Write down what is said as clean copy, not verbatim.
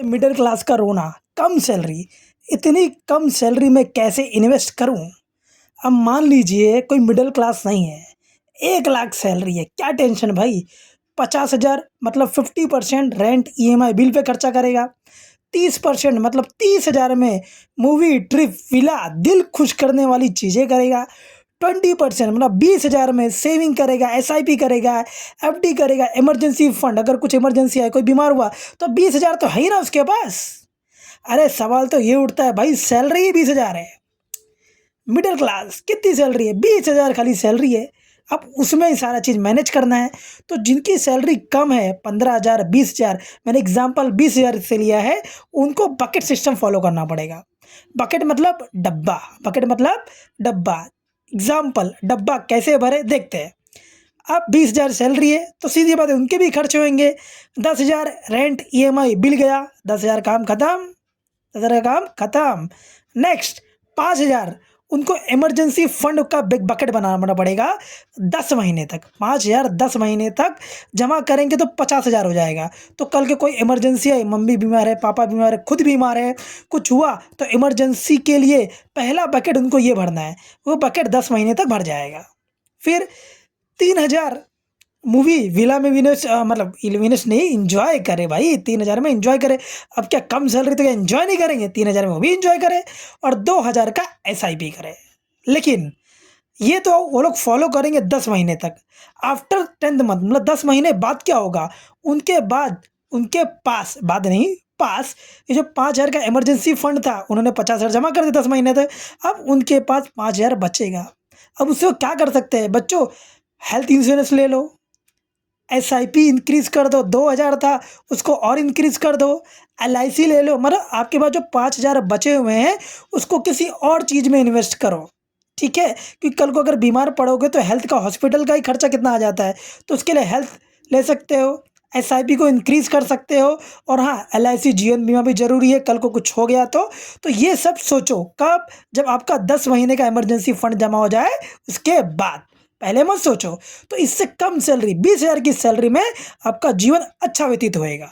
Middle class का रोना, कम salary, इतनी कम सैलरी में कैसे इन्वेस्ट करूं? अब मान लीजिए कोई मिडिल क्लास नहीं है, 1 लाख सैलरी है, क्या टेंशन भाई? 50,000 मतलब 50% रेंट ईएमआई बिल पे खर्चा करेगा, 30% मतलब 30,000 में मूवी, ट्रिप, विला, दिल खुश करने वाली चीज़ें करेगा, 20% मतलब 20,000 में सेविंग करेगा, एसआईपी करेगा, एफडी करेगा, इमरजेंसी फंड, अगर कुछ इमरजेंसी आए, कोई बीमार हुआ तो 20,000 तो है ही ना उसके पास। अरे सवाल तो ये उठता है भाई, सैलरी ही 20,000 है, मिडिल क्लास कितनी सैलरी है? 20,000 खाली सैलरी है। अब उसमें ही सारा चीज़ मैनेज करना है। तो जिनकी सैलरी कम है, 15,000, 20,000, मैंने एग्जांपल 20,000 से लिया है, उनको बकेट सिस्टम फॉलो करना पड़ेगा। बकेट मतलब डब्बा, बकेट मतलब डब्बा। एग्जाम्पल, डब्बा कैसे भरे देखते हैं। अब 20,000 सैलरी है तो सीधी बात है, उनके भी खर्च होंगे। 10,000 रेंट ईएमआई बिल गया, 10,000 काम खत्म, 10,000 का काम खत्म। नेक्स्ट 5,000 उनको इमरजेंसी फंड का बिग बकेट बनाना पड़ेगा 10 महीने तक। 5,000 10 महीने तक जमा करेंगे तो 50,000 हो जाएगा। तो कल के कोई इमरजेंसी है, मम्मी बीमार है, पापा बीमार है, खुद बीमार है, कुछ हुआ तो इमरजेंसी के लिए पहला बकेट उनको ये भरना है, वो बकेट 10 महीने तक भर जाएगा। फिर 3,000 मूवी विला में मतलब इन्वेस्ट नहीं, इंजॉय करे भाई, 3,000 में इंजॉय करे। अब क्या कम सैलरी तो क्या इंजॉय नहीं करेंगे? 3,000 में वो भी इंजॉय करे और 2,000 का एसआईपी करे। लेकिन ये तो वो लोग फॉलो करेंगे 10 महीने तक। आफ्टर 10th मंथ मतलब 10 महीने बाद क्या होगा? उनके बाद उनके पास, बाद नहीं पास, ये जो 5,000 का इमरजेंसी फंड था, उन्होंने 50,000 जमा कर दिया 10 महीने तक। अब उनके पास 5,000 बचेगा। अब उससे वो क्या कर सकते हैं बच्चों? हेल्थ इंश्योरेंस ले लो, एसआईपी इंक्रीज कर दो, 2,000 था उसको और इंक्रीज कर दो, एलआईसी ले लो। मतलब आपके पास जो 5,000 बचे हुए हैं उसको किसी और चीज़ में इन्वेस्ट करो, ठीक है? क्योंकि कल को अगर बीमार पड़ोगे तो हेल्थ का, हॉस्पिटल का ही खर्चा कितना आ जाता है, तो उसके लिए हेल्थ ले सकते हो, एसआईपी को इंक्रीज कर सकते हो। और हाँ, एलआईसी जीवन बीमा भी जरूरी है, कल को कुछ हो गया तो ये सब सोचो कब? जब आपका 10 महीने का इमरजेंसी फंड जमा हो जाए उसके बाद, पहले मत सोचो। तो इससे कम सैलरी, 20,000 की सैलरी में आपका जीवन अच्छा व्यतीत होएगा।